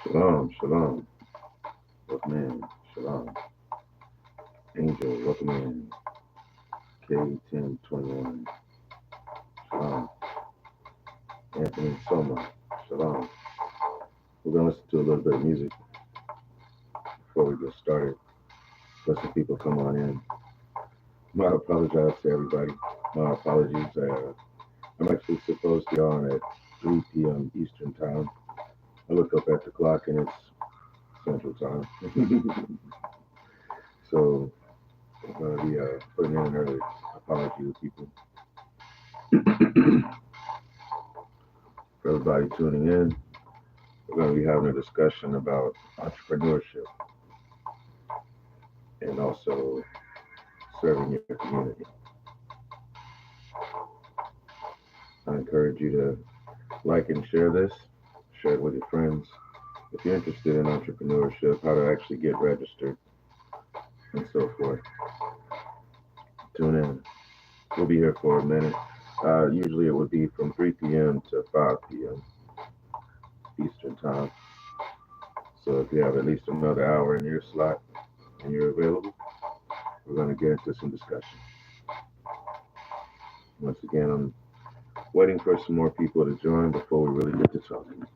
Shalom, shalom. Welcome in. Shalom. Angel, welcome in. K1021. Shalom. Anthony Soma. Shalom. We're going to listen to a little bit of music before we get started. Let some people come on in. I apologize to everybody. My apologies. I'm actually supposed to be on at 3 p.m. Eastern Time. I look up at the clock and it's Central Time. So I'm going to be putting in an early apology to people. For everybody tuning in, we're going to be having a discussion about entrepreneurship and also serving your community. I encourage you to like and share this, share it with your friends. If you're interested in entrepreneurship, how to actually get registered, and so forth, tune in. We'll be here for a minute. Usually it would be from 3 p.m. to 5 p.m. Eastern Time. So if you have at least another hour in your slot and you're available, we're going to get into some discussion. Once again, I'm waiting for some more people to join before we really get to talking.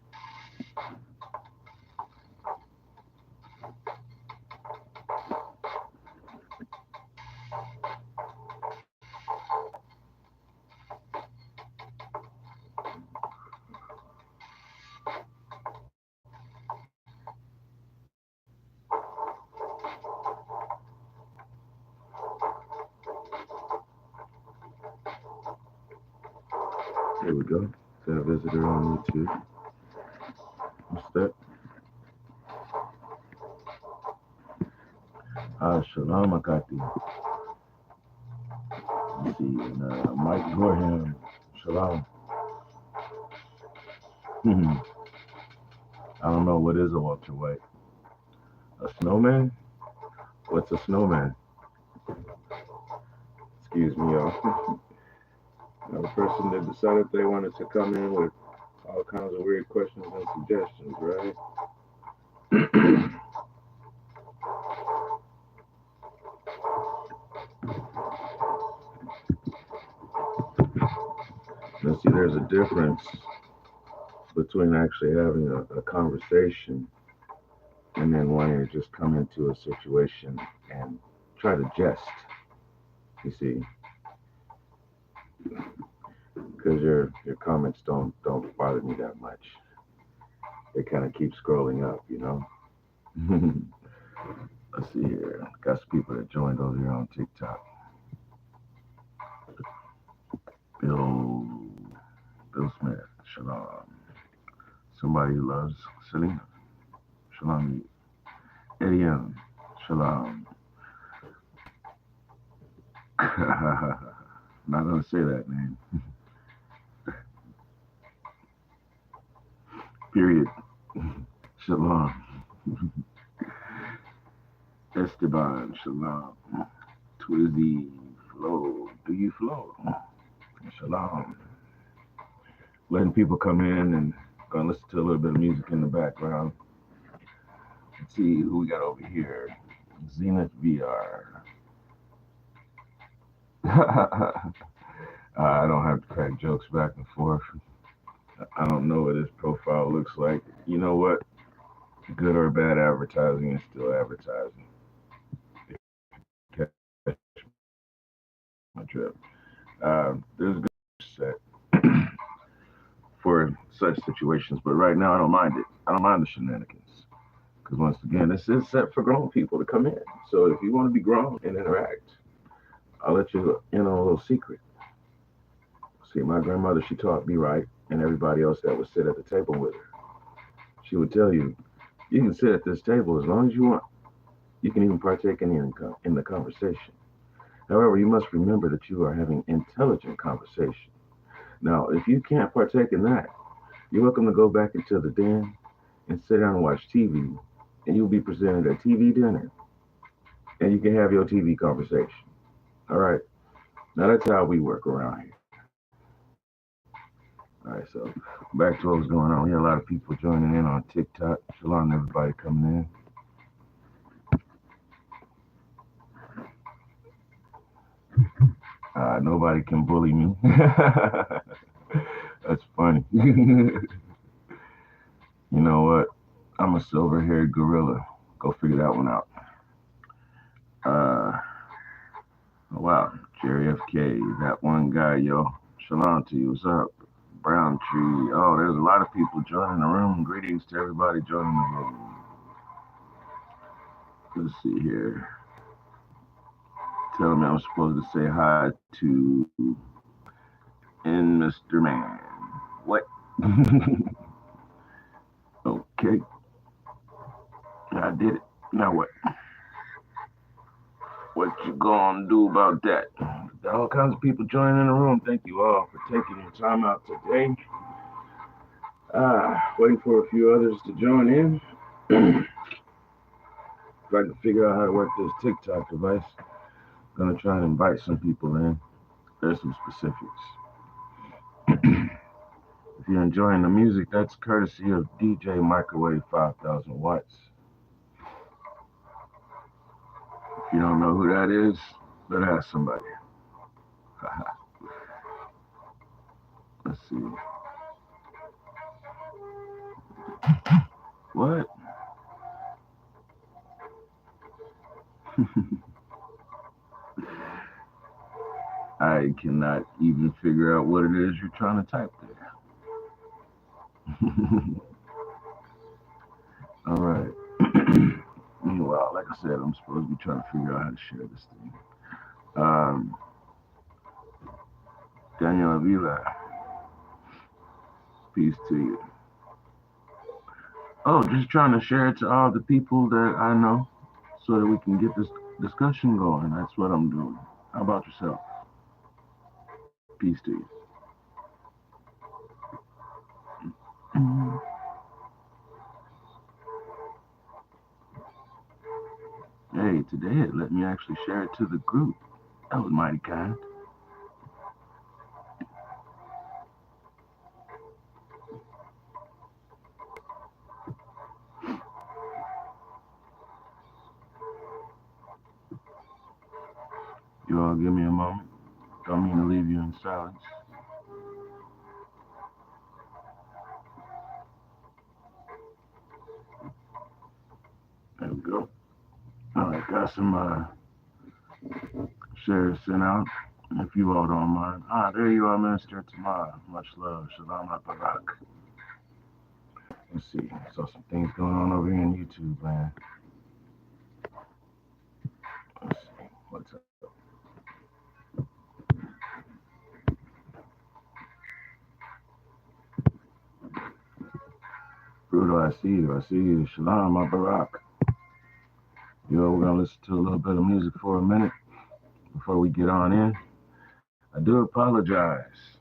Here we go. Got a visitor on YouTube. What's that? Shalom Akati. Let's see. And Mike Gorham. Shalom. I don't know, what is a Walter White? A snowman? What's a snowman? Excuse me, y'all. The person that decided they wanted to come in with all kinds of weird questions and suggestions, right? Now, see, there's a difference between actually having a conversation and then wanting to just come into a situation and try to jest. You see, because your comments don't bother me that much. They kind of keep scrolling up, you know. Let's see here. Got some people that joined over here on TikTok. Bill Smith, shalom. Somebody who loves Selena, shalom. Eddie shalom. Not gonna say that name. Period. Shalom. Esteban, shalom. Twizzy, flow. Do you flow? Shalom. Letting people come in and gonna listen to a little bit of music in the background. Let's see who we got over here. Zenith VR. I don't have to crack jokes back and forth. I don't know what his profile looks like. You know what? Good or bad advertising is still advertising. Catch my drift. There's a good set. situations. But right now, I don't mind it. I don't mind the shenanigans. Because once again, this is set for grown people to come in. So if you want to be grown and interact, I'll let you in on a little secret. See, my grandmother, she taught me right, and everybody else that would sit at the table with her. She would tell you, you can sit at this table as long as you want. You can even partake in the conversation. However, you must remember that you are having intelligent conversation. Now, if you can't partake in that, you're welcome to go back into the den and sit down and watch TV, and you'll be presented a TV dinner, and you can have your TV conversation. All right. Now that's how we work around here. All right. So back to what was going on. We had a lot of people joining in on TikTok. Shalom, everybody coming in. Nobody can bully me. That's funny. You know what? I'm a silver-haired gorilla. Go figure that one out. Wow, Jerry FK, that one guy, yo. Shalom to you. What's up? Brown Tree. Oh, there's a lot of people joining the room. Greetings to everybody joining the room. Let's see here. Tell me I'm supposed to say hi to and Mr. Man. What? Okay. I did it. Now what? What you gonna do about that? All kinds of people joining in the room. Thank you all for taking your time out today. Waiting for a few others to join in. If I can figure out how to work this TikTok device, I'm gonna try and invite some people in. There's some specifics. If you're enjoying the music, that's courtesy of DJ Microwave 5000 watts. If you don't know who that is, better ask somebody. Let's see. What? I cannot even figure out what it is you're trying to type there. All right. Meanwhile, like I said, I'm supposed to be trying to figure out how to share this thing. Daniel Avila, peace to you. Oh, just trying to share it to all the people that I know so that we can get this discussion going. That's what I'm doing. How about yourself? Peace to you. Hey, today it let me actually share it to the group. That was mighty kind. You all give me a moment. Don't mean to leave you in silence. There we go. All right, got some shares sent out. If you all don't mind. There you are, Minister Tamara. Much love. Shalom HaBarak. Let's see. Saw some things going on over here on YouTube, man. Let's see. What's up? Bruto, I see you. I see you. Shalom HaBarak. We're going to listen to a little bit of music for a minute before we get on in. I do apologize.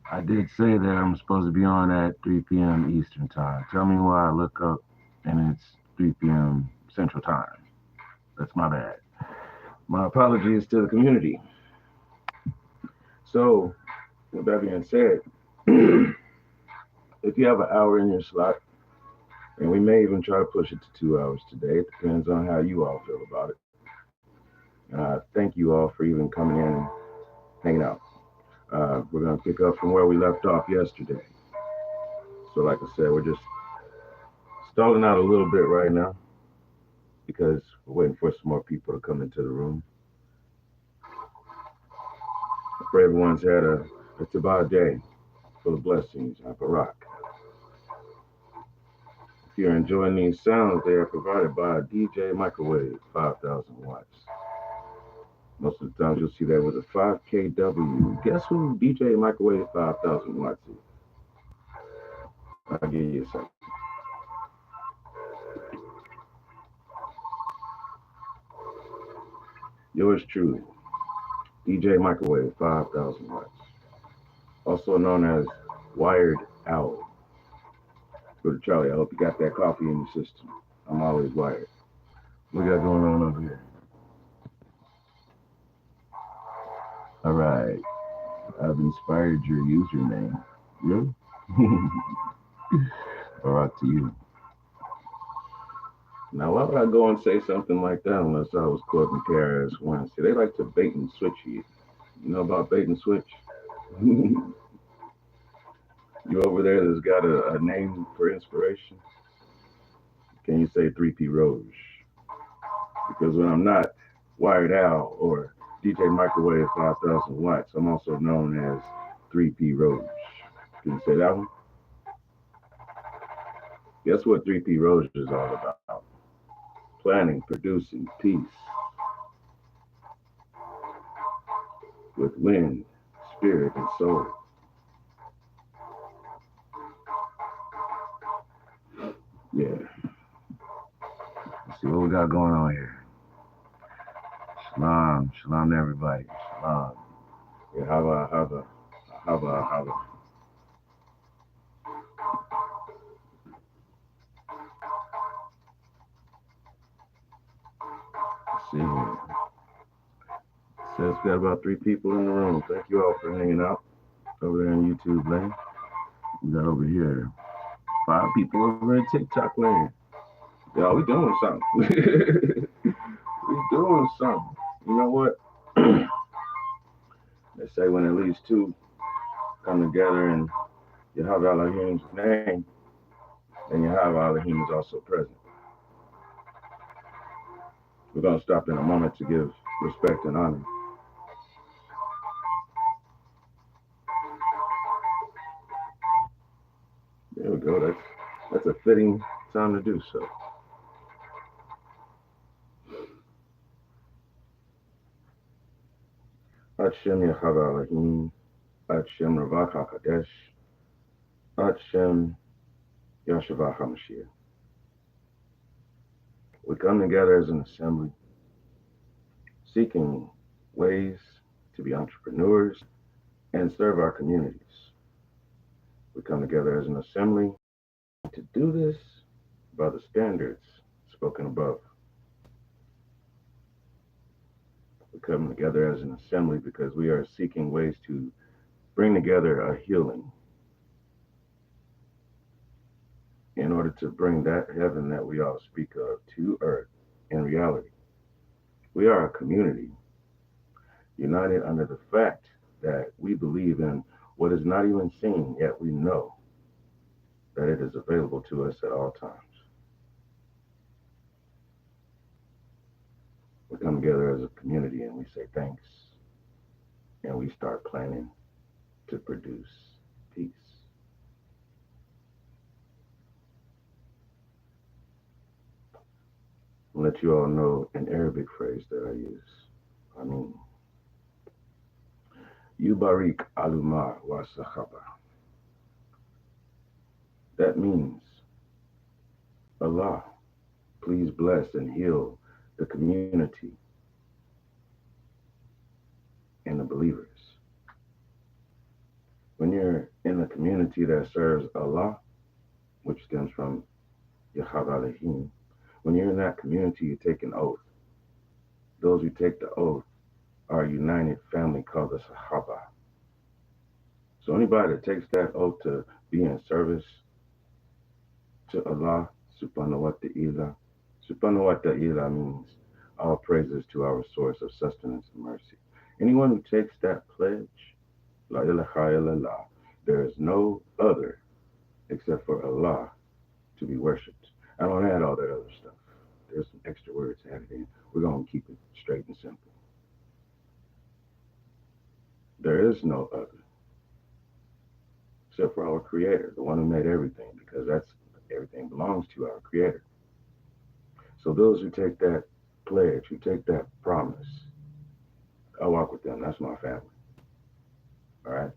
I did say that I'm supposed to be on at 3 p.m. Eastern Time. Tell me why I look up and it's 3 p.m. Central Time. That's my bad. My apologies to the community. So, with that being said, if you have an hour in your slot, and we may even try to push it to 2 hours today, it depends on how you all feel about it. Thank you all for even coming in and hanging out. We're going to pick up from where we left off yesterday. So like I said, we're just stalling out a little bit right now because we're waiting for some more people to come into the room. I pray everyone's had a Tabah day full of blessings. Barak. you're enjoying these sounds, they are provided by DJ Microwave 5000 watts. Most of the times you'll see that with a 5KW. Guess who DJ Microwave 5000 watts is? I'll give you a second. Yours truly, DJ Microwave 5000 watts. Also known as Wired Owl. Brother Charlie, I hope you got that coffee in your system. I'm always wired. What we got going on over here? All right. I've inspired your username. Really? Barack to you. Now, why would I go and say something like that unless I was quoting KRS-One? See, they like to bait and switch you. You know about bait and switch? You over there that's got a name for inspiration? Can you say 3P Roge? Because when I'm not Wired Owl or DJ Microwave 5000 watts, I'm also known as 3P Roge. Can you say that one? Guess what 3P Roge is all about? Planning, producing peace with wind, spirit, and soul. Yeah. Let's see what we got going on here. Shalom, shalom to everybody. Shalom. Yeah, hava. Let's see here. Says we got about 3 people in the room. Thank you all for hanging out over there in YouTube land. We got over here 5 people over in TikTok land. Y'all, we doing something. We doing something. You know what? They say when at least 2 come together in Yahweh Elohim's name, then Yahweh Elohim is also present. We're going to stop in a moment to give respect and honor. There we go. That's a fitting time to do so. Hashem Yahweh Elohim, Hashem Ravak HaKadesh, Hashem Yahshua HaMashiach. We come together as an assembly, seeking ways to be entrepreneurs and serve our communities. We come together as an assembly to do this by the standards spoken above. We come together as an assembly because we are seeking ways to bring together a healing in order to bring that heaven that we all speak of to earth in reality. We are a community united under the fact that we believe in what is not even seen, yet we know that it is available to us at all times. We come together as a community and we say thanks, and we start planning to produce peace. I'll let you all know an Arabic phrase that I use. I mean, Yubarik aluma wa sahaba. That means, Allah, please bless and heal the community and the believers. When you're in a community that serves Allah, which stems from Yahweh Elohim, when you're in that community, you take an oath. Those who take the oath are a united family called the Sahaba. So anybody that takes that oath to be in service to Allah subhanahu wa ta'ala, subhanahu wa ta'ala means all praises to our source of sustenance and mercy. Anyone who takes that pledge, la ilaha illallah, there is no other except for Allah to be worshipped. I don't add all that other stuff. There's some extra words added in. We're going to keep it straight and simple. There is no other except for our Creator, the one who made everything, because that's Everything belongs to our Creator. So those who take that pledge, who take that promise, I walk with them. That's my family. All right.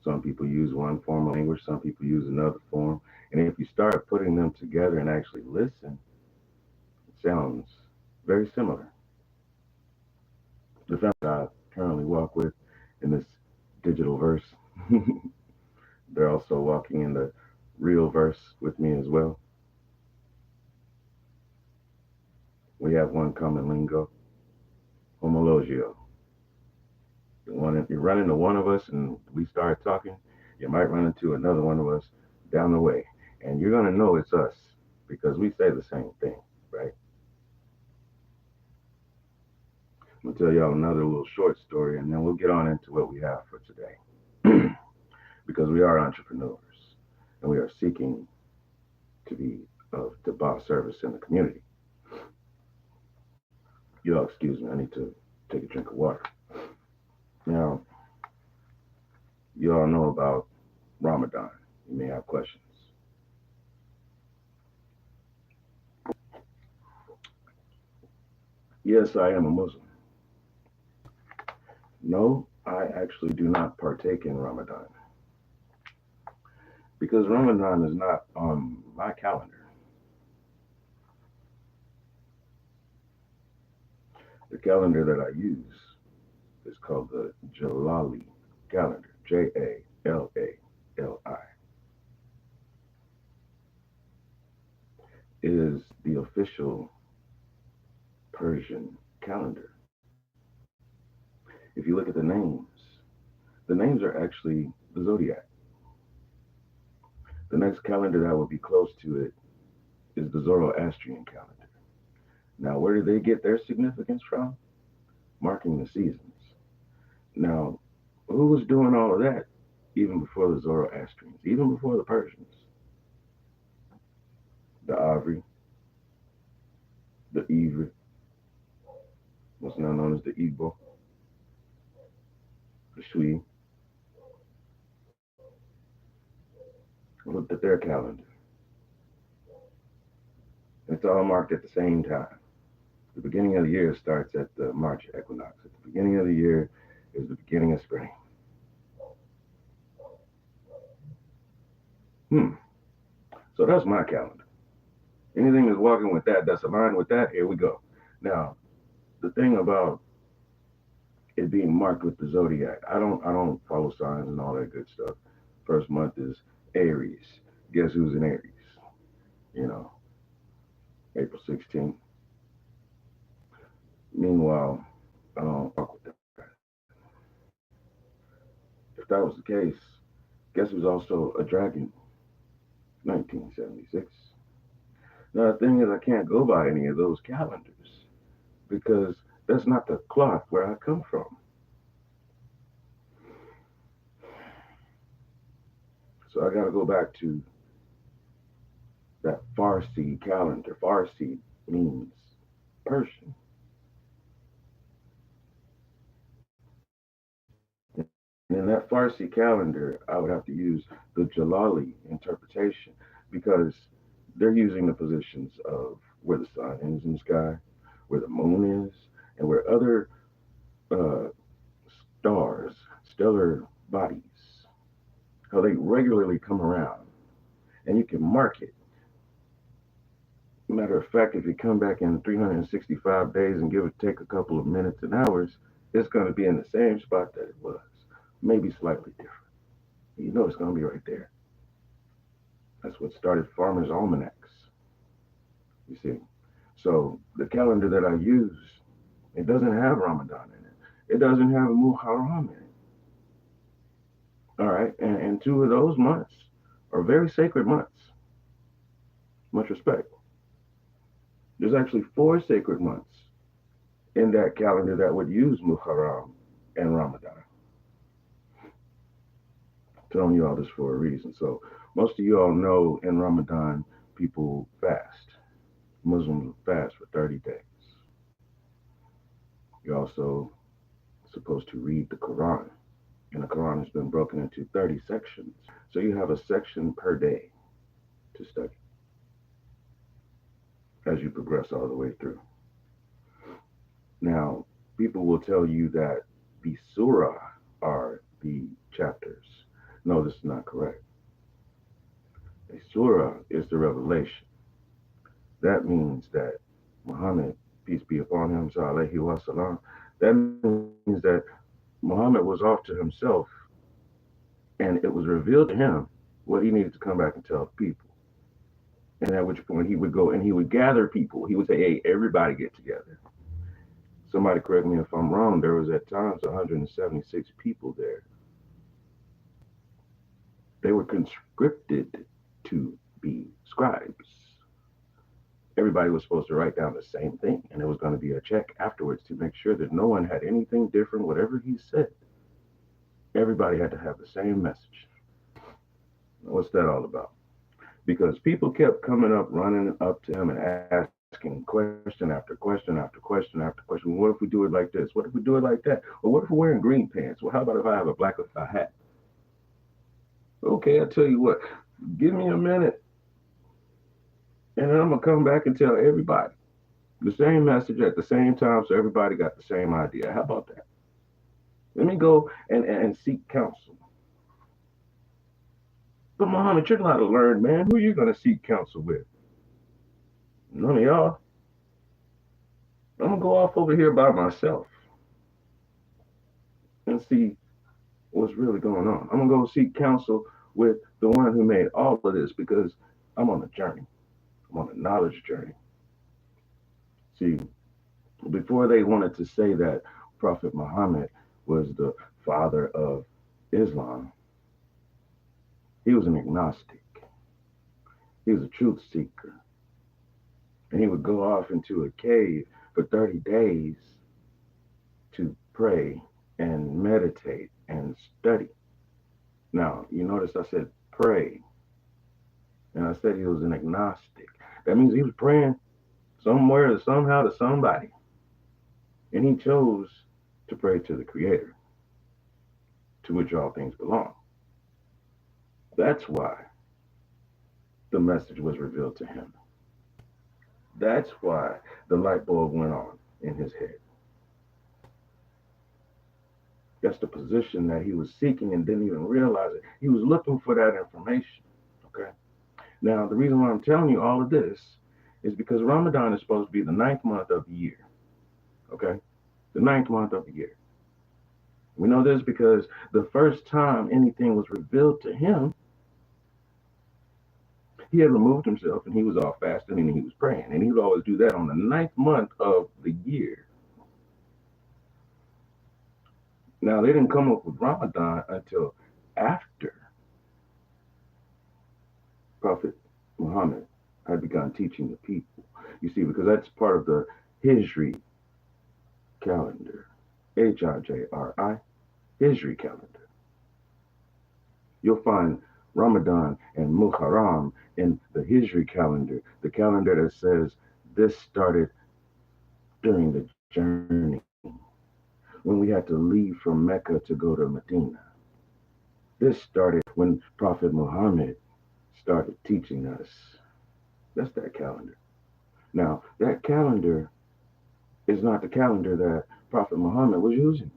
Some people use one form of language, some people use another form. And if you start putting them together and actually listen, it sounds very similar. The family I currently walk with in this digital verse, they're also walking in the real verse with me as well. We have one common lingo, homologio. The one, if you run into one of us and we start talking, you might run into another one of us down the way. And you're going to know it's us because we say the same thing, right? I'm going to tell y'all another little short story and then we'll get on into what we have for today. Because we are entrepreneurs and we are seeking to be of the boss service in the community. Y'all, excuse me, I need to take a drink of water. Now, you all know about Ramadan. You may have questions. Yes, I am a Muslim. No, I actually do not partake in Ramadan because Ramadan is not on my calendar. The calendar that I use is called the Jalali calendar, Jalali. It is the official Persian calendar. If you look at the names are actually the zodiac. The next calendar that would be close to it is the Zoroastrian calendar. Now, where do they get their significance from? Marking the seasons. Now, who was doing all of that even before the Zoroastrians, even before the Persians? The Avri, the Ivri, what's now known as the Igbo, the Shui, looked at their calendar. It's all marked at the same time. The beginning of the year starts at the March equinox. At the beginning of the year is the beginning of spring. So that's my calendar. Anything that's walking with that, that's aligned with that, here we go. Now, the thing about it being marked with the zodiac, I don't follow signs and all that good stuff. First month is Aries. Guess who's in Aries? You know, April 16th. Meanwhile, I don't fuck with that. If that was the case, guess who's also a dragon? 1976. Now the thing is, I can't go by any of those calendars because that's not the cloth where I come from. So I got to go back to that Farsi calendar. Farsi means Persian. And in that Farsi calendar, I would have to use the Jalali interpretation because they're using the positions of where the sun is in the sky, where the moon is, and where other uh, stars, stellar bodies, how they regularly come around. And you can mark it. Matter of fact, if you come back in 365 days and give it take a couple of minutes and hours, it's going to be in the same spot that it was, maybe slightly different. You know it's going to be right there. That's what started farmers' almanacs. You see, so the calendar that I use, it doesn't have Ramadan in it. It doesn't have Muharram in it. All right, and two of those months are very sacred months. Much respect. There's actually four sacred months in that calendar that would use Muharram and Ramadan. I'm telling you all this for a reason. So most of you all know in Ramadan people fast. Muslims fast for 30 days. You're also supposed to read the Quran. And the Quran has been broken into 30 sections. So you have a section per day. to study as you progress all the way through. Now, people will tell you that the surah are the chapters. No, this is not correct. A surah is the revelation. That means that Muhammad, peace be upon him, alayhi wasalam, that means that Muhammad was off to himself and it was revealed to him what he needed to come back and tell people. And at which point he would go and he would gather people. He would say, hey, everybody get together. Somebody correct me if I'm wrong. There was at times 176 people there. They were conscripted to be scribes. Everybody was supposed to write down the same thing, and there was going to be a check afterwards to make sure that no one had anything different, whatever he said. Everybody had to have the same message. What's that all about? Because people kept coming up, running up to him and asking question after question after question after question. What if we do it like this? What if we do it like that? Well, what if we're wearing green pants? Well, how about if I have a black hat? Okay, I'll tell you what. Give me a minute, and then I'm going to come back and tell everybody the same message at the same time so everybody got the same idea. How about that? Let me go and seek counsel. But Muhammad, you're not a learned man. Who are you going to seek counsel with? None of y'all. I'm going to go off over here by myself and see what's really going on. I'm going to go seek counsel with the one who made all of this because I'm on a journey. I'm on a knowledge journey. See, before they wanted to say that Prophet Muhammad was the father of Islam, he was an agnostic. He was a truth seeker. And he would go off into a cave for 30 days to pray and meditate and study. Now, you notice I said pray. And I said he was an agnostic. That means he was praying somewhere, somehow, to somebody. And he chose to pray to the Creator, to which all things belong. That's why the message was revealed to him. That's why the light bulb went on in his head. That's the position that he was seeking and didn't even realize it. He was looking for that information. Okay. Now, the reason why I'm telling you all of this is because Ramadan is supposed to be the 9th month of the year. Okay. The 9th month of the year. We know this because the first time anything was revealed to him, he had removed himself and he was all fasting and he was praying. And he would always do that on the 9th month of the year. Now, they didn't come up with Ramadan until after Prophet Muhammad had begun teaching the people. You see, because that's part of the Hijri calendar. Hijri, Hijri calendar. You'll find Ramadan and Muharram in the Hijri calendar, the calendar that says this started during the journey when we had to leave from Mecca to go to Medina. This started when Prophet Muhammad started teaching us. That's that calendar. Now, that calendar is not the calendar that Prophet Muhammad was using.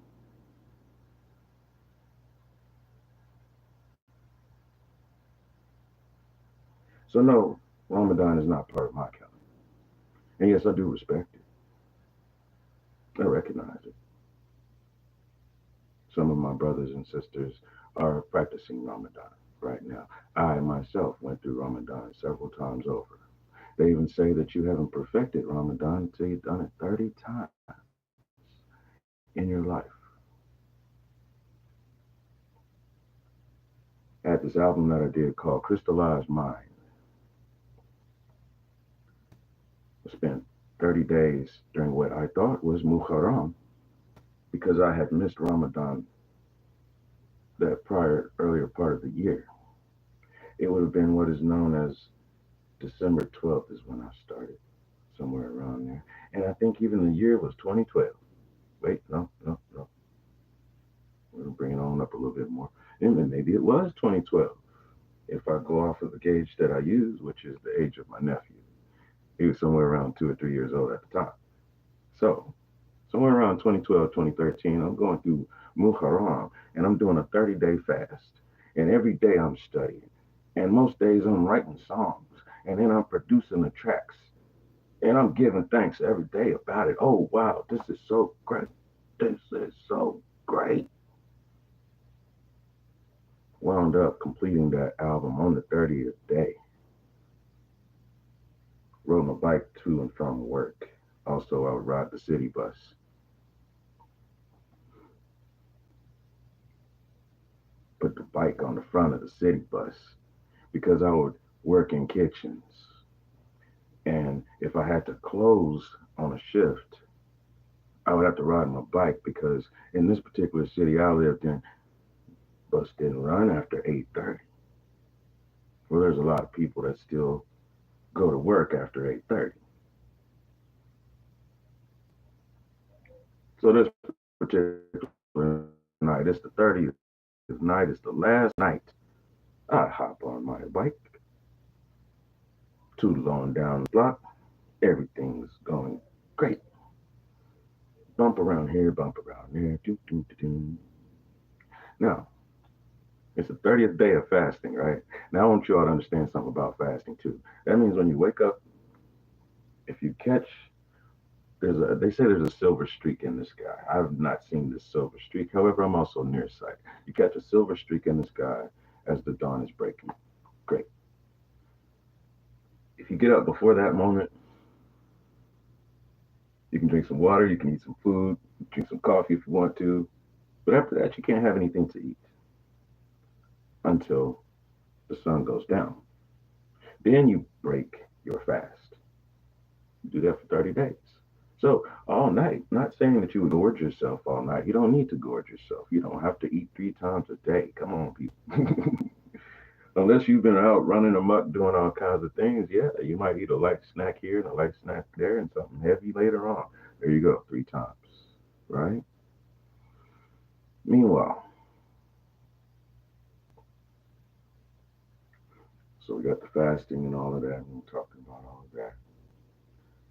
So no, Ramadan is not part of my calendar. And yes, I do respect it. I recognize it. Some of my brothers and sisters are practicing Ramadan right now. I myself went through Ramadan several times over. They even say that you haven't perfected Ramadan until you've done it 30 times in your life. I had this album that I did called Crystallized Mind. I spent 30 days during what I thought was Muharram because I had missed Ramadan that earlier part of the year. It would have been what is known as December 12th is when I started, somewhere around there. And I think even the year was 2012. Wait, no. We're bringing on up a little bit more. And maybe it was 2012. If I go off of the gauge that I use, which is the age of my nephew, he was somewhere around 2 or 3 years old at the time. So, somewhere around 2012, 2013, I'm going through Muharram and I'm doing a 30-day fast. And every day I'm studying. And most days I'm writing songs. And then I'm producing the tracks. And I'm giving thanks every day about it. Oh, wow, this is so great. This is so great. Wound up completing that album on the 30th day. Rode my bike to and from work. Also, I would ride the city bus. Put the bike on the front of the city bus because I would work in kitchens. And if I had to close on a shift, I would have to ride my bike because in this particular city I lived in, bus didn't run after 8:30. Well, there's a lot of people that still go to work after 8:30. So this particular night, it's the 30th night, it's the last night. I hop on my bike, tootle on down the block. Everything's going great. Bump around here, bump around there. Doo, doo, doo, doo. Now, it's the 30th day of fasting, right? Now, I want you all to understand something about fasting, too. That means when you wake up, if you catch, they say there's a silver streak in the sky. I've not seen this silver streak. However, I'm also nearsighted. You catch a silver streak in the sky as the dawn is breaking. Great. If you get up before that moment, you can drink some water, you can eat some food, drink some coffee if you want to. But after that, you can't have anything to eat until the sun goes down. Then you break your fast. You do that for 30 days. So all night, not saying that you would gorge yourself all night. You don't need to gorge yourself. You don't have to eat 3 times a day. Come on, people. Unless you've been out running amok doing all kinds of things, yeah, you might eat a light snack here and a light snack there and something heavy later on. There you go, 3 times, right? Meanwhile, so we got the fasting and all of that. We talked about all of that.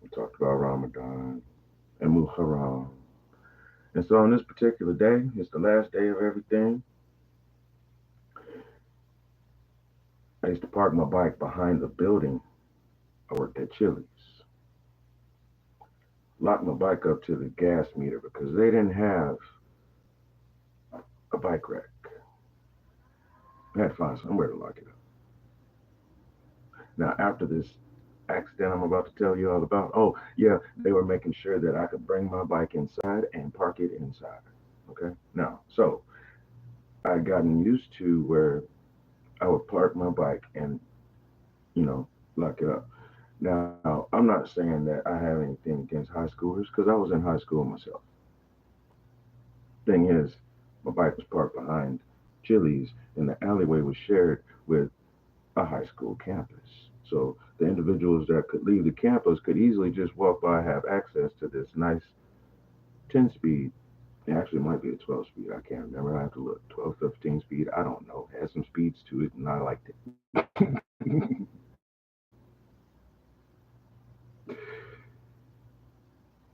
We talked about Ramadan and Muharram. And so on this particular day, it's the last day of everything. I used to park my bike behind the building. I worked at Chili's. Lock my bike up to the gas meter because they didn't have a bike rack. I had to find somewhere to lock it up. Now, after this accident I'm about to tell you all about, oh, yeah, they were making sure that I could bring my bike inside and park it inside. Okay? Now, so I'd gotten used to where I would park my bike and, you know, lock it up. Now, I'm not saying that I have anything against high schoolers because I was in high school myself. Thing is, my bike was parked behind Chili's and the alleyway was shared with a high school campus. So the individuals that could leave the campus could easily just walk by, have access to this nice 10 speed. It actually might be a 12 speed. I can't remember. I have to look. 12, 15 speed. I don't know. It has some speeds to it, and I liked it.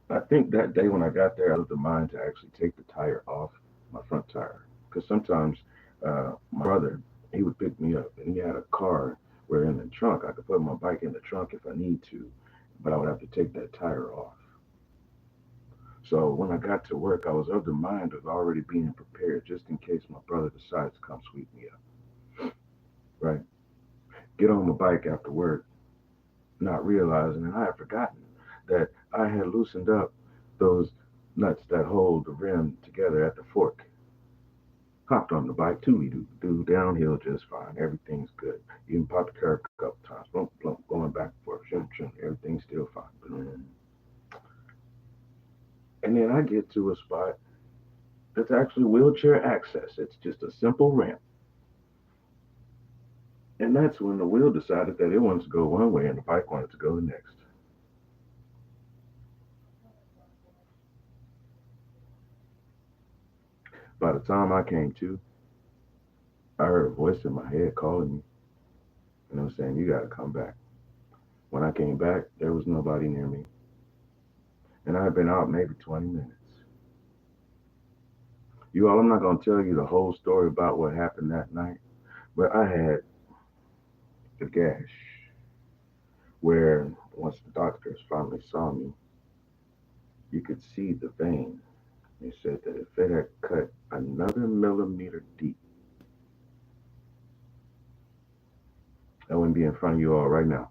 I think that day when I got there, I was of the mind to actually take the tire off my front tire. Because sometimes my brother, he would pick me up, and he had a car where in the trunk, I could put my bike in the trunk if I need to, but I would have to take that tire off. So when I got to work, I was of the mind of already being prepared just in case my brother decides to come sweep me up. Right? Get on my bike after work, not realizing that I had forgotten that I had loosened up those nuts that hold the rim together at the fork. Hopped on the bike, tooly doo doo, downhill just fine. Everything's good. Even popped the curb a couple times, blump, blump, going back and forth, shim, shim, everything's still fine. And then I get to a spot that's actually wheelchair access. It's just a simple ramp. And that's when the wheel decided that it wants to go one way and the bike wanted to go the next. By the time I came to, I heard a voice in my head calling me. And I'm saying, you got to come back. When I came back, there was nobody near me. And I had been out maybe 20 minutes. You all, I'm not going to tell you the whole story about what happened that night, but I had a gash where once the doctors finally saw me, you could see the vein. They said that if it had cut another millimeter deep, I wouldn't be in front of you all right now.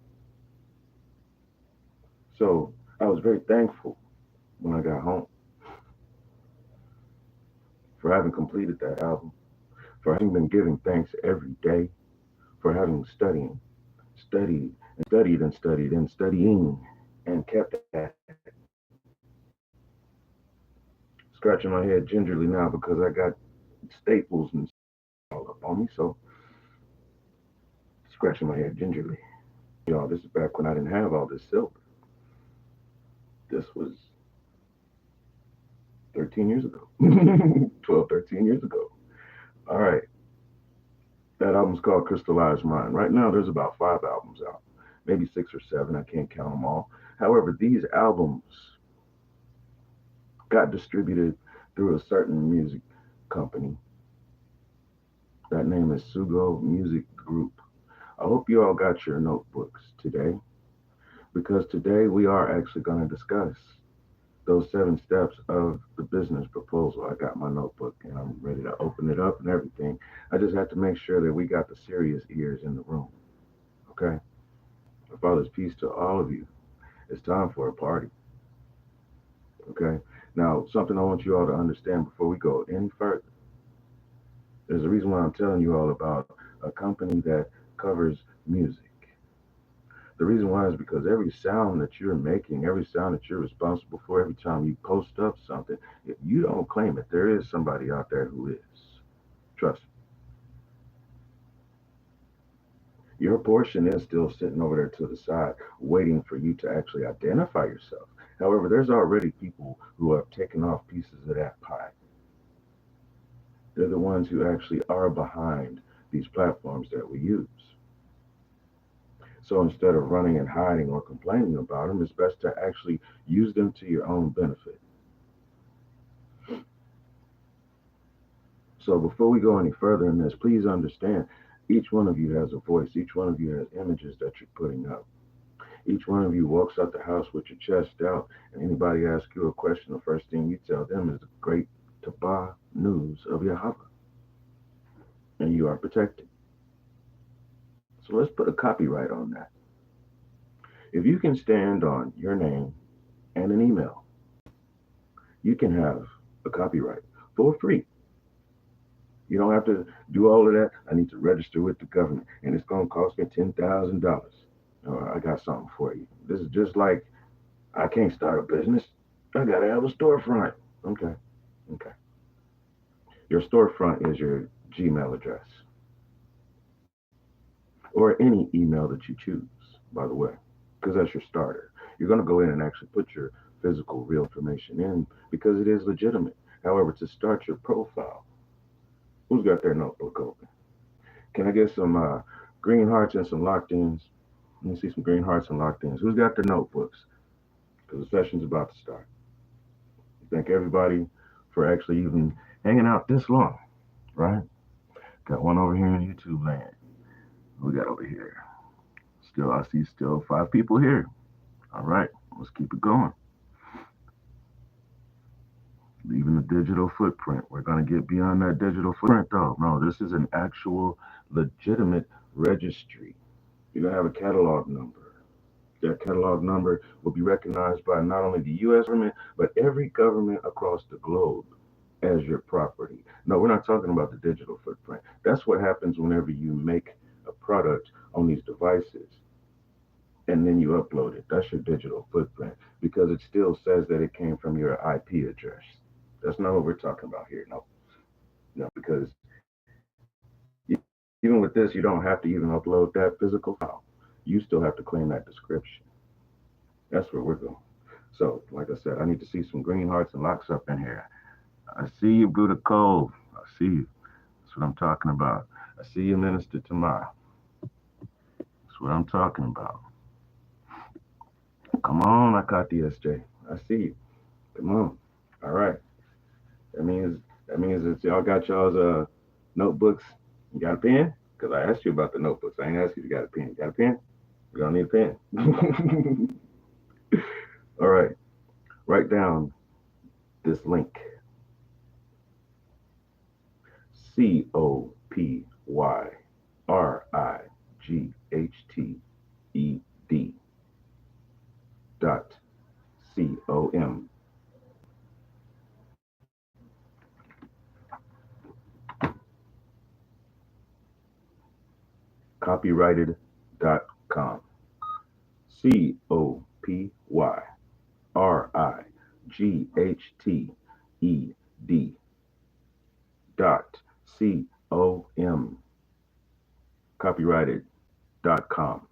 So I was very thankful when I got home for having completed that album, for having been giving thanks every day, for having studied and studied and studied and studying and kept at it. Scratching my head gingerly now because I got staples and all up on me, so scratching my head gingerly. Y'all, this is back when I didn't have all this silver. This was 13 years ago. 12, 13 years ago. All right. That album's called Crystallized Mind. Right now, there's about 5 albums out, maybe 6 or 7. I can't count them all. However, these albums got distributed through a certain music company. That name is Sugo Music Group. I hope you all got your notebooks today because today we are actually going to discuss those 7 steps of the business proposal. I got my notebook and I'm ready to open it up and everything. I just had to make sure that we got the serious ears in the room. Okay? My Father's peace to all of you. It's time for a party. Okay? Now, something I want you all to understand before we go any further. There's a reason why I'm telling you all about a company that covers music. The reason why is because every sound that you're making, every sound that you're responsible for, every time you post up something, if you don't claim it, there is somebody out there who is. Trust me. Your portion is still sitting over there to the side, waiting for you to actually identify yourself. However, there's already people who have taken off pieces of that pie. They're the ones who actually are behind these platforms that we use. So instead of running and hiding or complaining about them, it's best to actually use them to your own benefit. So before we go any further in this, please understand each one of you has a voice. Each one of you has images that you're putting up. Each one of you walks out the house with your chest out, and anybody asks you a question, the first thing you tell them is the great Tabah news of Yahweh, and you are protected. So let's put a copyright on that. If you can stand on your name and an email, you can have a copyright for free. You don't have to do all of that. I need to register with the government, and it's going to cost me $10,000. I got something for you. This is just like I can't start a business. I got to have a storefront. Okay. Okay. Your storefront is your Gmail address or any email that you choose, by the way, because that's your starter. You're going to go in and actually put your physical, real information in because it is legitimate. However, to start your profile, who's got their notebook open? Can I get some green hearts and some locked ins? Let me see some green hearts and locked ins. Who's got their notebooks? Because the session's about to start. Thank everybody for actually even hanging out this long, right? Got one over here in YouTube land. We got over here. Still, I see still 5 people here. All right, let's keep it going. Leaving the digital footprint. We're going to get beyond that digital footprint, though. No, this is an actual legitimate registry. You're going to have a catalog number. That catalog number will be recognized by not only the U.S. government, but every government across the globe as your property. No, we're not talking about the digital footprint. That's what happens whenever you make a product on these devices and then you upload it. That's your digital footprint because it still says that it came from your IP address. That's not what we're talking about here. No, no, because even with this, you don't have to even upload that physical file. You still have to claim that description. That's where we're going. So, like I said, I need to see some green hearts and locks up in here. I see you, Buddha Cove. I see you. That's what I'm talking about. I see you, Minister Tamar. what I'm talking about. Come on, I caught the SJ. I see you. Come on. All right. That means that y'all got y'all's notebooks. You got a pen? Because I asked you about the notebooks. I ain't asked you if you got a pen. You got a pen? You don't need a pen. All right. Write down this link. COPYRIGHTED.com. Copyrighted.com. COPYRIGHTED .com. Copyrighted.com.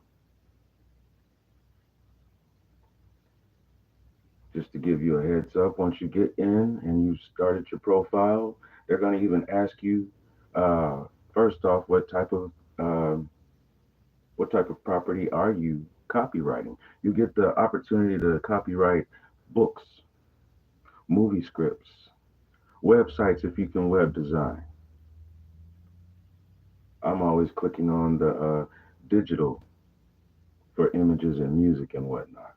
Just to give you a heads up, once you get in and you started your profile, they're going to even ask you, first off, what type of property are you copywriting? You get the opportunity to copyright books, movie scripts, websites if you can web design. I'm always clicking on the digital for images and music and whatnot.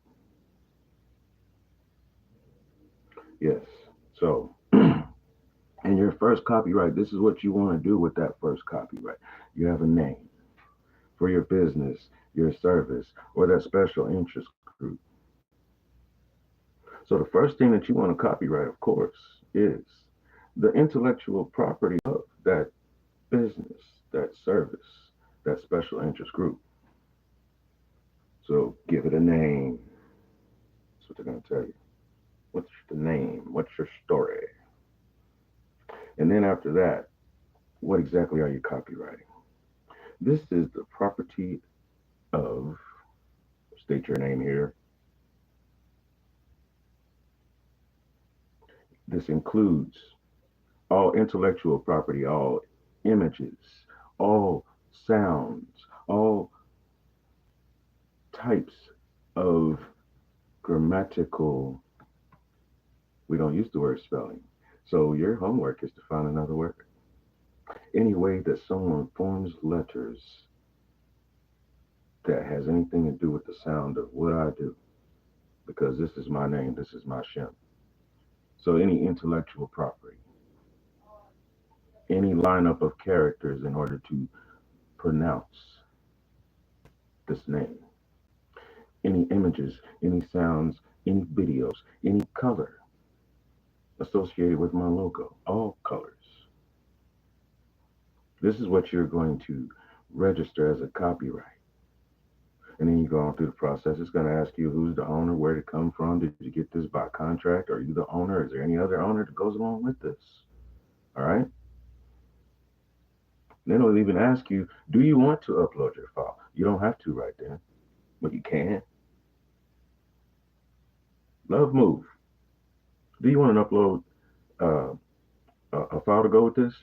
Yes. So, in your first copyright, this is what you want to do with that first copyright. You have a name for your business, your service, or that special interest group. So, the first thing that you want to copyright, of course, is the intellectual property of that business, that service, that special interest group. So, give it a name. That's what they're going to tell you. What's the name? What's your story? And then after that, what exactly are you copywriting? This is the property of, state your name here. This includes all intellectual property, all images, all sounds, all types of grammatical, we don't use the word spelling. So your homework is to find another word. Any way that someone forms letters that has anything to do with the sound of what I do, because this is my name, this is my Shem. So any intellectual property, any lineup of characters in order to pronounce this name, any images, any sounds, any videos, any color associated with my logo, all colors. This is what you're going to register as a copyright. And then you go on through the process. It's going to ask you who's the owner, where did it come from, did you get this by contract, are you the owner, is there any other owner that goes along with this? All right. Then it'll even ask you, do you want to upload your file? You don't have to right then, but you can. Love move. Do you want to upload a file to go with this?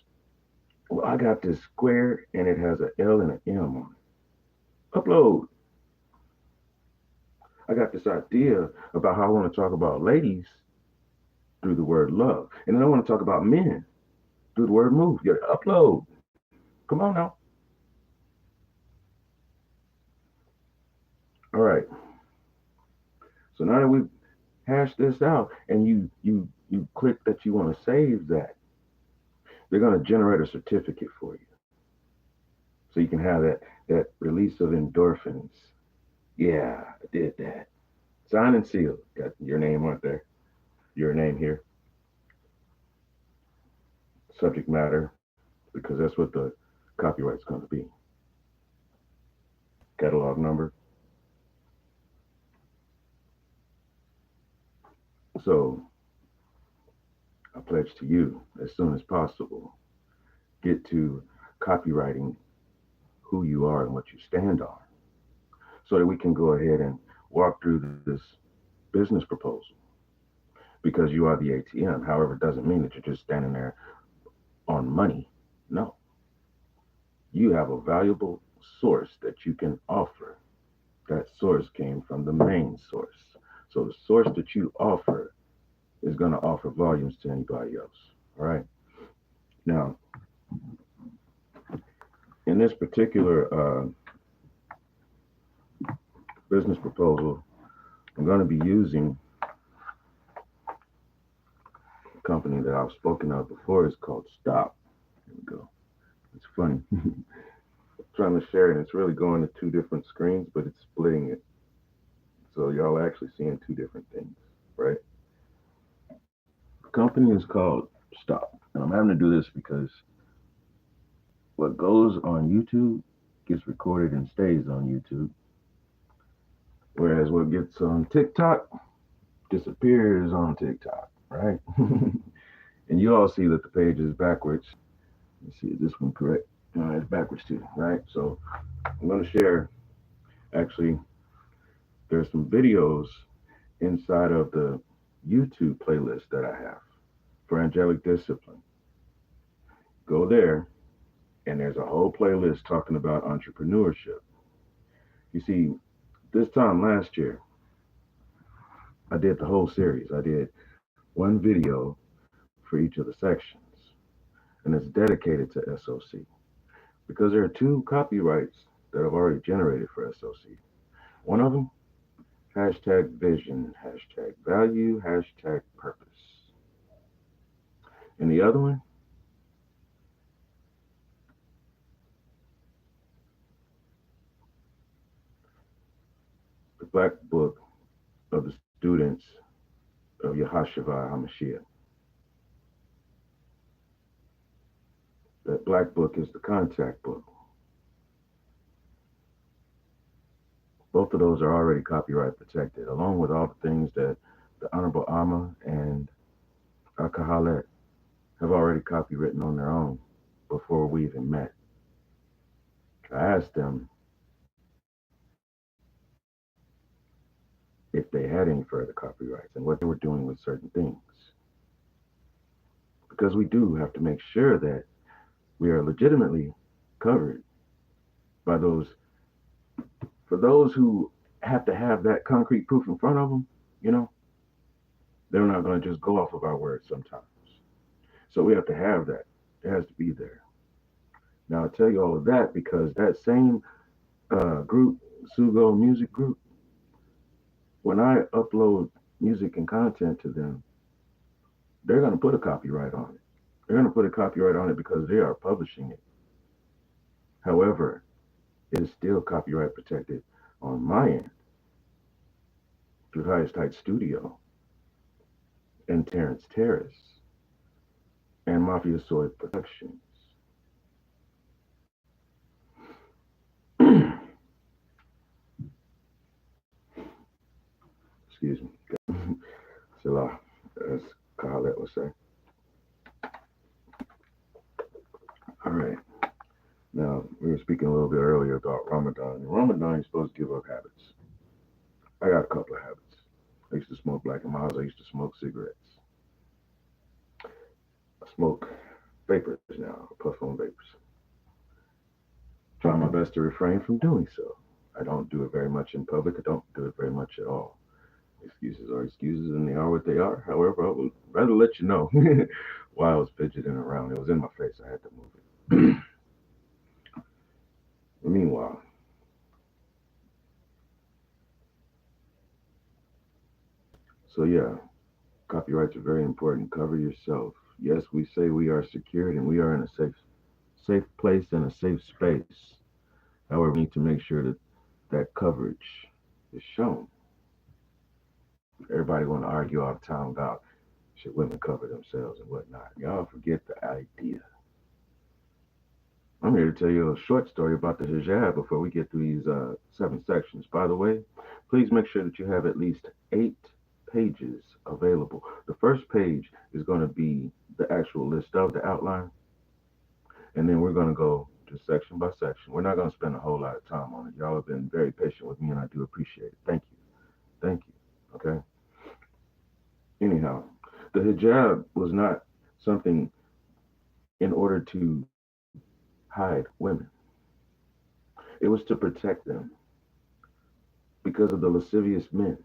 Well, I got this square and it has an L and an M on it. Upload. I got this idea about how I want to talk about ladies through the word love. And then I want to talk about men through the word move. You got to upload. Come on now. All right. So now that we've hashed this out and you click that you want to save that, they're going to generate a certificate for you. So you can have that release of endorphins. Yeah, I did that. Sign and seal. Got your name right there. Your name here. Subject matter, because that's what the copyright's going to be. Catalog number. So I pledge to you, as soon as possible, get to copywriting who you are and what you stand on, so that we can go ahead and walk through this business proposal, because you are the ATM. However, it doesn't mean that you're just standing there on money. No. You have a valuable source that you can offer. That source came from the main source. So the source that you offer is going to offer volumes to anybody else. All right. Now, in this particular business proposal, I'm going to be using a company that I've spoken of before. It's called Stop. There we go. It's funny. Trying to share it, and it's really going to two different screens, but it's splitting it. So y'all are actually seeing two different things, right? The company is called Stop. And I'm having to do this because what goes on YouTube gets recorded and stays on YouTube, whereas what gets on TikTok disappears on TikTok, right? And you all see that the page is backwards. Let's see, is this one correct? No, it's backwards too, right? So I'm going to share, actually, there's some videos inside of the YouTube playlist that I have for angelic discipline. Go there, and there's a whole playlist talking about entrepreneurship. You see, this time last year, I did the whole series. I did one video for each of the sections, and it's dedicated to SOC because there are two copyrights that I've already generated for SOC. One of them, hashtag vision, hashtag value, hashtag purpose. And the other one, the Black Book of the Students of Yahashua HaMashiach. That Black Book is the contact book. Both of those are already copyright protected, along with all the things that the Honorable Amma and Akahalet have already copywritten on their own before we even met. I asked them if they had any further copyrights and what they were doing with certain things. Because we do have to make sure that we are legitimately covered by those. For those who have to have that concrete proof in front of them, you know, they're not going to just go off of our words sometimes. So we have to have that. It has to be there. Now, I tell you all of that because that same group, Sugo Music Group, when I upload music and content to them, they're going to put a copyright on it. They're going to put a copyright on it because they are publishing it. However, it is still copyright protected on my end through Highest Heights Studio and Terrence Terrace and Mafia Soy Productions. Excuse me. Salah, as Khaled would say. All right. Now, we were speaking a little bit earlier about Ramadan. In Ramadan, you're supposed to give up habits. I got a couple of habits. I used to smoke Black and Miles. I used to smoke cigarettes. I smoke vapors now, puff on vapors. Try my best to refrain from doing so. I don't do it very much in public. I don't do it very much at all. Excuses are excuses and they are what they are. However, I would rather let you know why I was fidgeting around. It was in my face. I had to move it. Meanwhile, so yeah, copyrights are very important. Cover yourself. Yes, we say we are secured and we are in a safe place and a safe space. However, we need to make sure that that coverage is shown. Everybody want to argue all the time about should women cover themselves and whatnot. Y'all forget the idea. I'm here to tell you a short story about the hijab before we get through these 7 sections. By the way, please make sure that you have at least 8 pages available. The first page is going to be the actual list of the outline, and then we're going to go just section by section. We're not going to spend a whole lot of time on it. Y'all have been very patient with me, and I do appreciate it. Thank you. Thank you. Okay. Anyhow, the hijab was not something in order to hide women. It was to protect them because of the lascivious men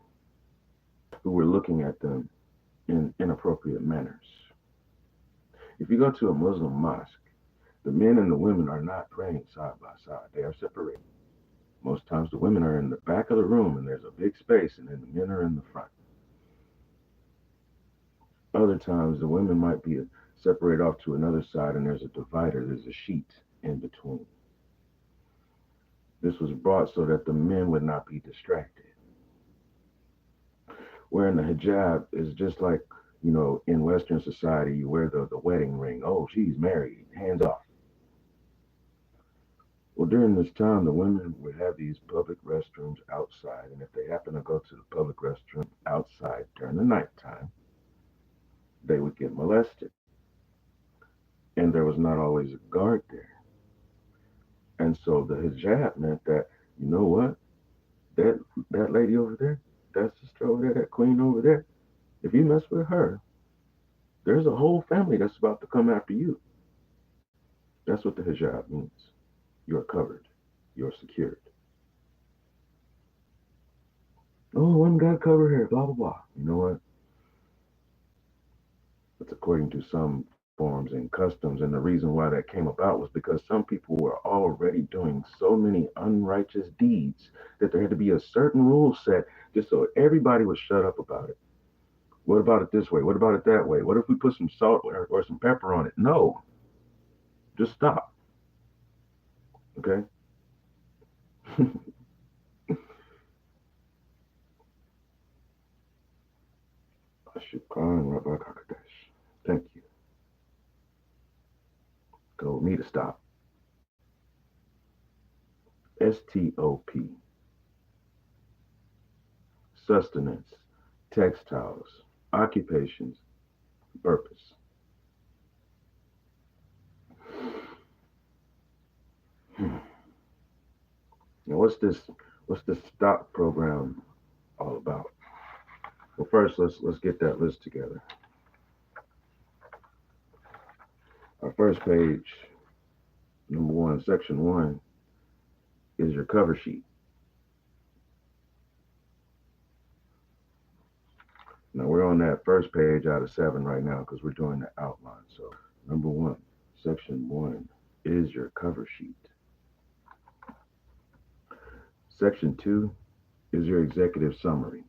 who were looking at them in inappropriate manners. If you go to a Muslim mosque, the men and the women are not praying side by side. They are separated. Most times the women are in the back of the room and there's a big space, and then the men are in the front. Other times the women might be separated off to another side and there's a divider, there's a sheet in between. This was brought so that the men would not be distracted. Wearing the hijab is just like, in Western society, you wear the wedding ring. Oh, she's married, hands off. Well, during this time, the women would have these public restrooms outside, and if they happen to go to the public restroom outside during the nighttime, they would get molested. And there was not always a guard there. And so the hijab meant that, you know what? That lady over there, that sister over there, that queen over there, if you mess with her, there's a whole family that's about to come after you. That's what the hijab means. You're covered. You're secured. Oh, one got covered here, blah, blah, blah. You know what? It's according to some forms and customs. And the reason why that came about was because some people were already doing so many unrighteous deeds that there had to be a certain rule set just so everybody would shut up about it. What about it this way? What about it that way? What if we put some salt or some pepper on it? No, just stop. Okay? Shukran Rabbi Kakadesh. Thank you. Told me to stop. STOP. Sustenance, textiles, occupations, purpose. Now what's this stop program all about? Well, first let's get that list together. Our first page, number 1, section 1, is your cover sheet. Now we're on that first page out of 7 right now because we're doing the outline. So number 1, section 1 is your cover sheet. Section 2 is your executive summary.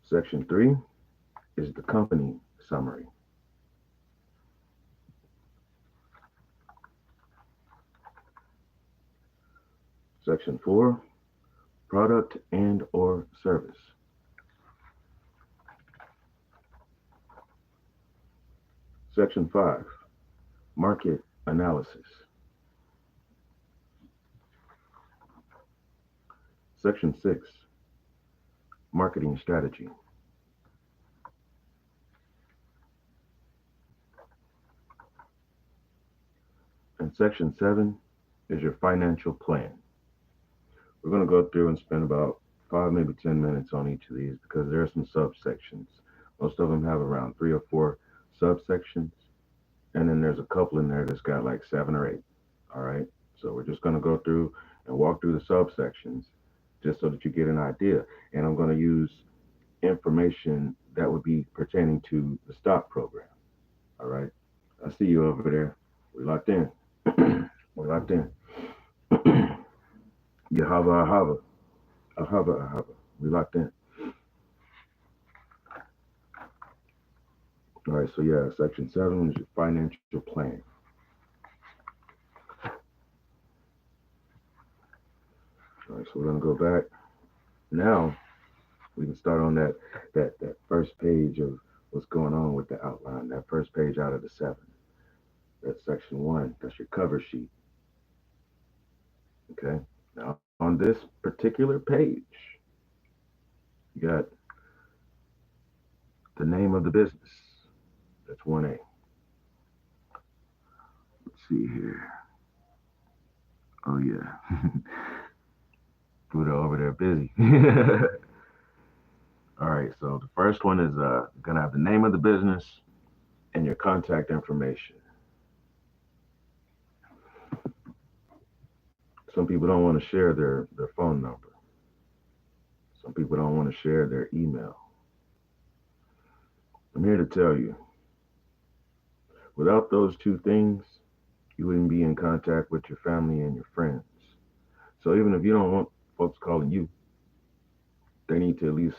Section 3 is the company summary. Section 4, product and or service. Section 5, market analysis. Section 6, marketing strategy. And section 7 is your financial plan. We're going to go through and spend about 5, maybe 10 minutes on each of these because there are some subsections. Most of them have around 3 or 4 subsections. And then there's a couple in there that's got like 7 or 8. All right. So we're just going to go through and walk through the subsections just so that you get an idea. And I'm going to use information that would be pertaining to the STOP program. All right. I see you over there. We're locked in. We're locked in. Yahava, Ahava. We locked in. All right, so yeah, section 7 is your financial plan. All right, so we're gonna go back. Now we can start on that first page of what's going on with the outline. That first page out of the 7. That's section 1. That's your cover sheet. Okay. Now on this particular page, you got the name of the business. That's 1A. Let's see here. Oh yeah. Buddha over there busy. All right, so the first one is gonna have the name of the business, and your contact information. Some people don't want to share their phone number. Some people don't want to share their email. I'm here to tell you, without those two things, you wouldn't be in contact with your family and your friends. So even if you don't want folks calling you, they need to at least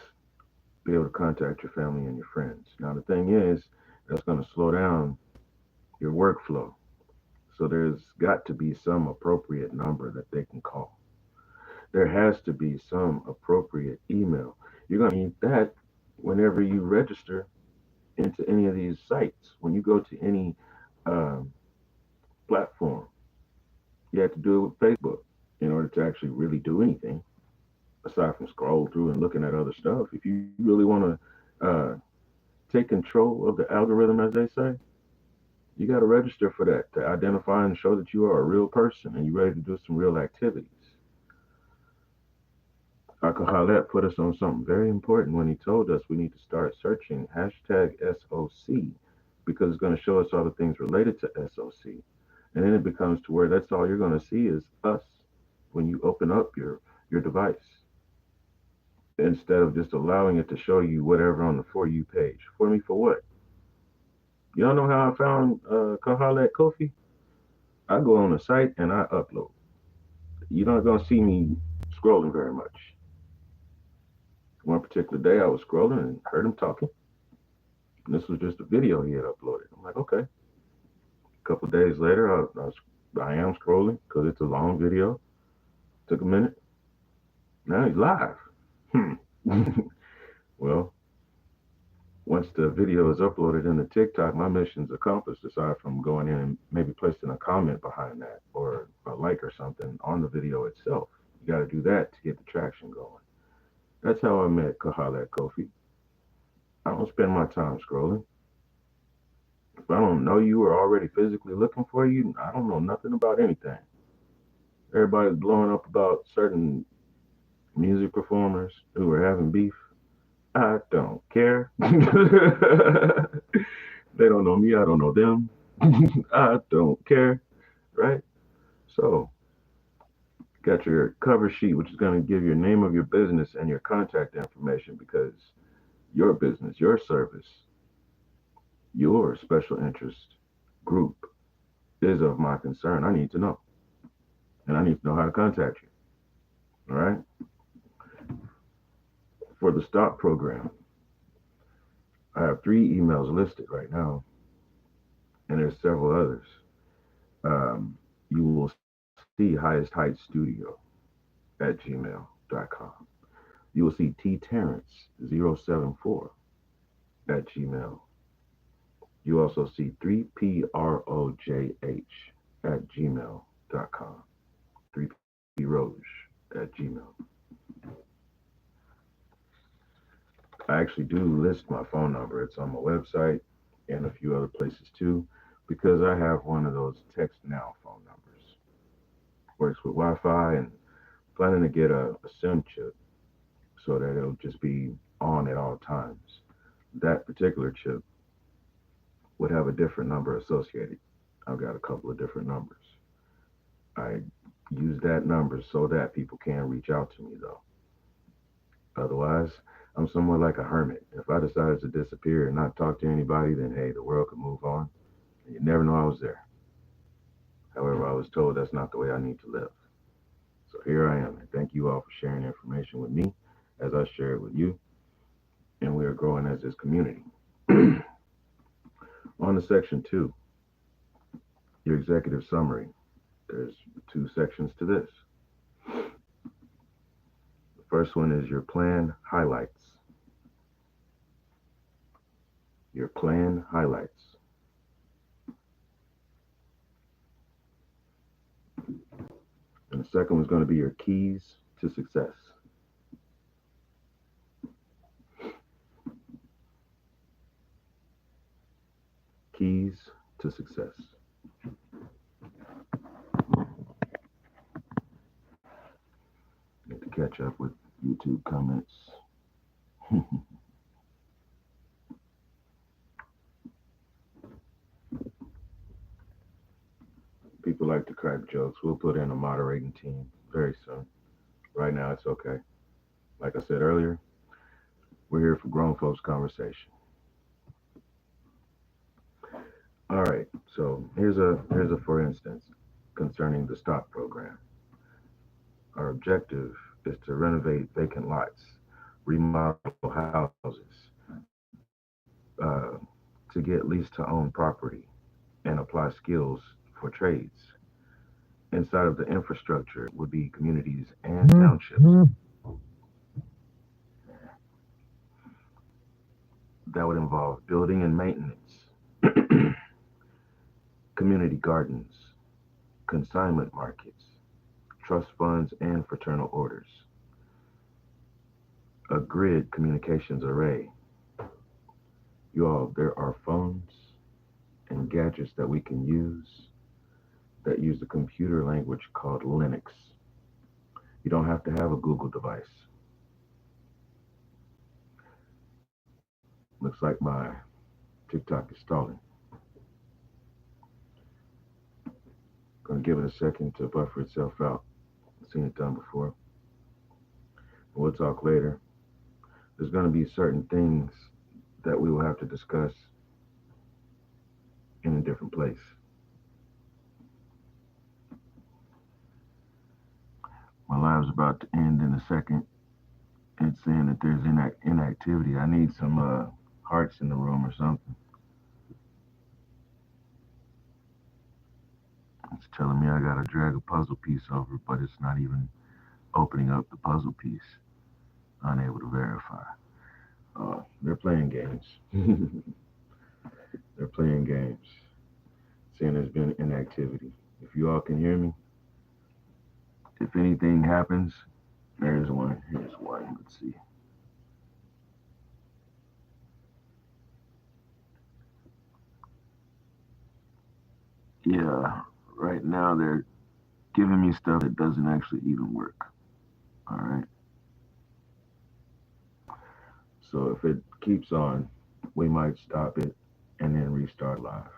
be able to contact your family and your friends. Now, the thing is, that's going to slow down your workflow. So there's got to be some appropriate number that they can call. There has to be some appropriate email. You're going to need that whenever you register into any of these sites. When you go to any um, platform, you have to do it with Facebook in order to actually really do anything aside from scroll through and looking at other stuff. If you really want to take control of the algorithm, as they say, you got to register for that to identify and show that you are a real person and you're ready to do some real activities. Alcoholet put us on something very important when he told us we need to start searching hashtag SOC because it's going to show us all the things related to SOC. And then it becomes to where that's all you're going to see is us when you open up your device instead of just allowing it to show you whatever on the For You page. For me, for what? Y'all know how I found Kahalet Kofi? I go on the site and I upload. You're not going to see me scrolling very much. One particular day I was scrolling and heard him talking. And this was just a video he had uploaded. I'm like, okay. A couple of days later, I am scrolling because it's a long video. Took a minute. Now he's live. Hmm. Well, once the video is uploaded into TikTok, my mission's accomplished aside from going in and maybe placing a comment behind that or a like or something on the video itself. You got to do that to get the traction going. That's how I met Kahalet Kofi. I don't spend my time scrolling. If I don't know you or already physically looking for you, I don't know nothing about anything. Everybody's blowing up about certain music performers who are having beef. I don't care. They don't know me. I don't know them. I don't care. Right? So, got your cover sheet, which is going to give your name of your business and your contact information because your business, your service, your special interest group is of my concern. I need to know. And I need to know how to contact you. All right? For the stock program, I have 3 emails listed right now, and there's several others. You will see Highest Heights Studio at gmail.com. You will see T Terrence 074 at Gmail. You also see 3PROJH at gmail.com. 3P Roge at Gmail. I actually do list my phone number. It's on my website and a few other places too, because I have one of those text now phone numbers. Works with Wi-Fi and planning to get a SIM chip so that it'll just be on at all times. That particular chip would have a different number associated. I've got a couple of different numbers. I use that number so that people can reach out to me though. Otherwise, I'm somewhat like a hermit. If I decided to disappear and not talk to anybody, then hey, the world could move on. And you never know I was there. However, I was told that's not the way I need to live. So here I am, and thank you all for sharing information with me as I share it with you, and we are growing as this community. On to section 2, your executive summary. There's 2 sections to this. The first one is your plan highlights. Your plan highlights. And the second one's going to be your keys to success. Keys to success. Need to catch up with YouTube comments. People like to crack jokes. We'll put in a moderating team very soon. Right now, it's okay. Like I said earlier, we're here for grown folks conversation. All right. So here's a for instance concerning the stock program. Our objective is to renovate vacant lots, remodel houses, uh, to get lease to own property, and apply skills for trades. Inside of the infrastructure would be communities and townships. That would involve building and maintenance, community gardens, consignment markets, trust funds, and fraternal orders. A grid communications array. You all, there are phones and gadgets that we can use that use a computer language called Linux. You don't have to have a Google device. Looks like my TikTok is stalling. Gonna give it a second to buffer itself out. I've seen it done before. We'll talk later. There's gonna be certain things that we will have to discuss in a different place. My live's about to end in a second. It's saying that there's inactivity. I need some hearts in the room or something. It's telling me I gotta drag a puzzle piece over, but it's not even opening up the puzzle piece. Unable to verify. They're playing games. They're playing games. Saying there's been inactivity. If you all can hear me, if anything happens, there's one. Here's one. Let's see. Yeah, right now they're giving me stuff that doesn't actually even work. All right. So if it keeps on, we might stop it and then restart live.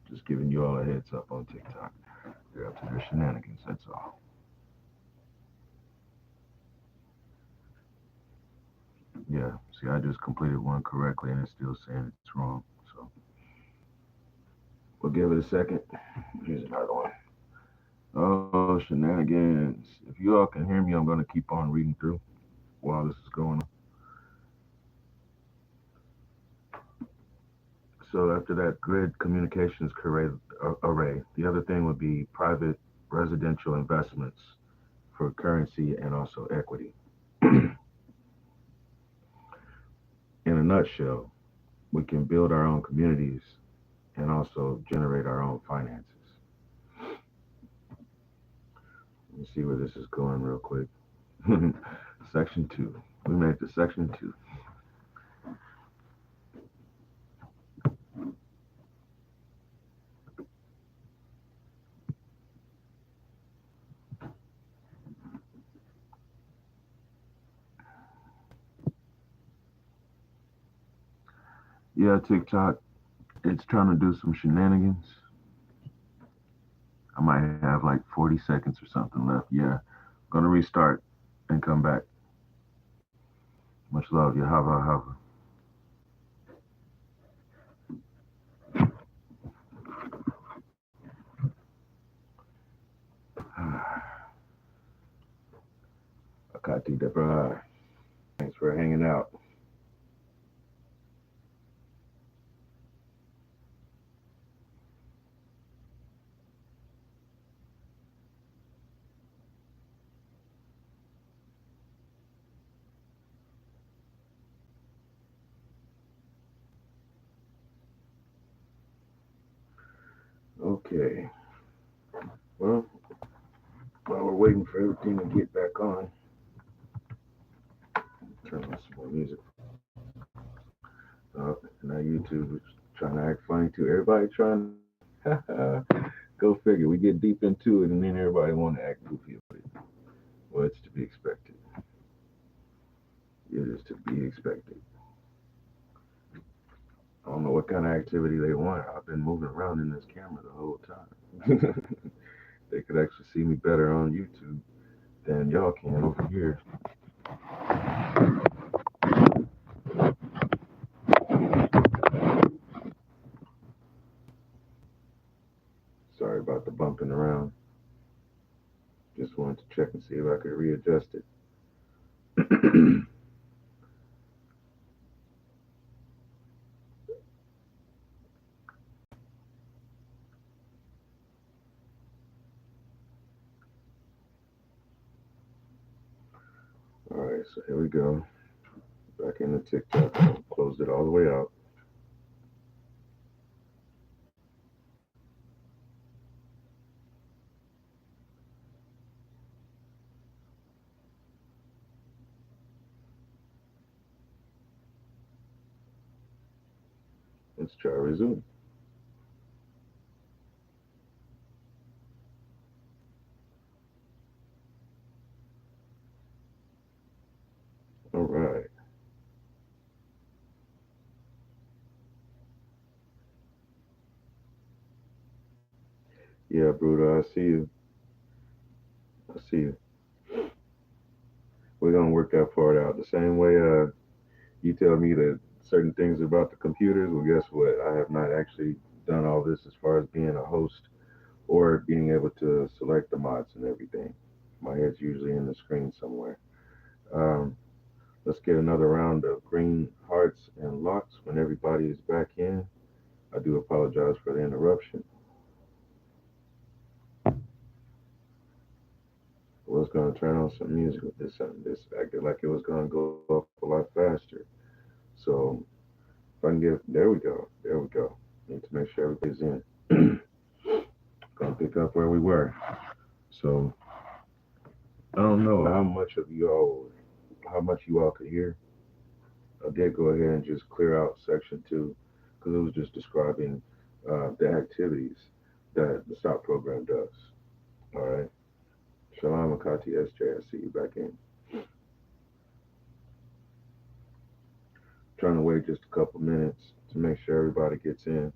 Just giving you all a heads up on TikTok. They're up to their shenanigans, that's all. Yeah, see, I just completed one correctly and it's still saying it's wrong. So we'll give it a second. Here's another one. Oh, shenanigans. If you all can hear me, I'm going to keep on reading through while this is going on. So after that grid communications array, the other thing would be private residential investments for currency and also equity. In a nutshell, we can build our own communities and also generate our own finances. Let me see where this is going real quick. Section 2. We made it to section 2. Yeah, TikTok, it's trying to do some shenanigans. I might have like 40 seconds or something left. Yeah, gonna restart and come back. Much love, you. Hava. Akati Debra. Thanks for hanging out. Okay. Well, while we're waiting for everything to get back on, turn on some more music. Now YouTube is trying to act funny too. Everybody trying to go figure. We get deep into it and then everybody want to act goofy about it. Well, it's to be expected. It is to be expected. I don't know what kind of activity they want. I've been moving around in this camera the whole time. They could actually see me better on YouTube than y'all can over here. Sorry about the bumping around. Just wanted to check and see if I could readjust it. All right, so here we go. Back into TikTok. Closed it all the way out. Let's try resume. All right. Yeah, Bruto, I see you. I see you. We're gonna work that part out. The same way you tell me that certain things about the computers, well guess what? I have not actually done all this as far as being a host or being able to select the mods and everything. My head's usually in the screen somewhere. Um, let's get another round of green hearts and locks when everybody is back in. I do apologize for the interruption. I was going to turn on some music with this. This acted like it was going to go off a lot faster. So if I can get, there we go. There we go. Need to make sure everybody's in. Gonna pick up where we were. So I don't know how much you all could hear. I did go ahead and just clear out section two because it was just describing the activities that the STOP program does. All right. Shalom Akati SJ, I see you back in. Trying to wait just a couple minutes to make sure everybody gets in.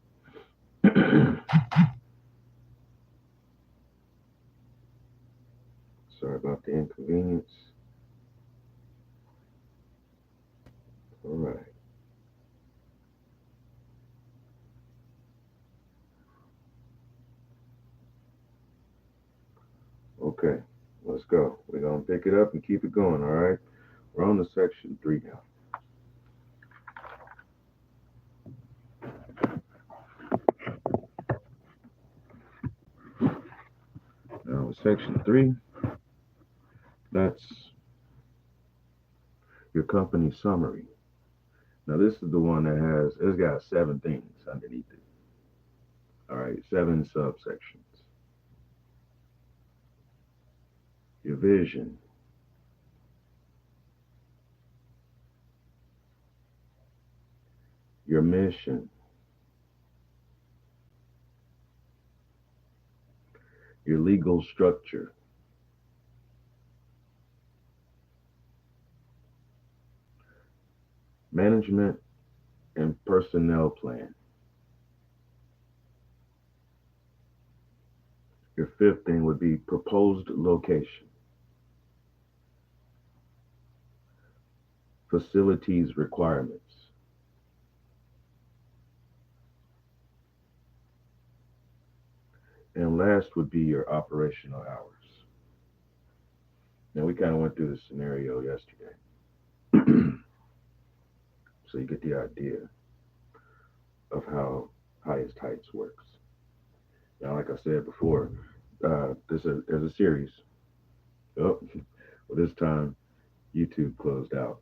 Sorry about the inconvenience. All right. Okay. Let's go. We're going to pick it up and keep it going. All right. We're on to section three now. Now, with section three, that's your company summary. Now, this is the one that it's got seven things underneath it. All right. Seven subsections. Your vision, your mission, your legal structure, management and personnel plan. Your fifth thing would be proposed location, facilities requirements, and last would be your operational hours. Now, we kind of went through the scenario yesterday, so you get the idea of how highest heights works. Now, like I said before, there's a series. Oh, well, this time YouTube closed out.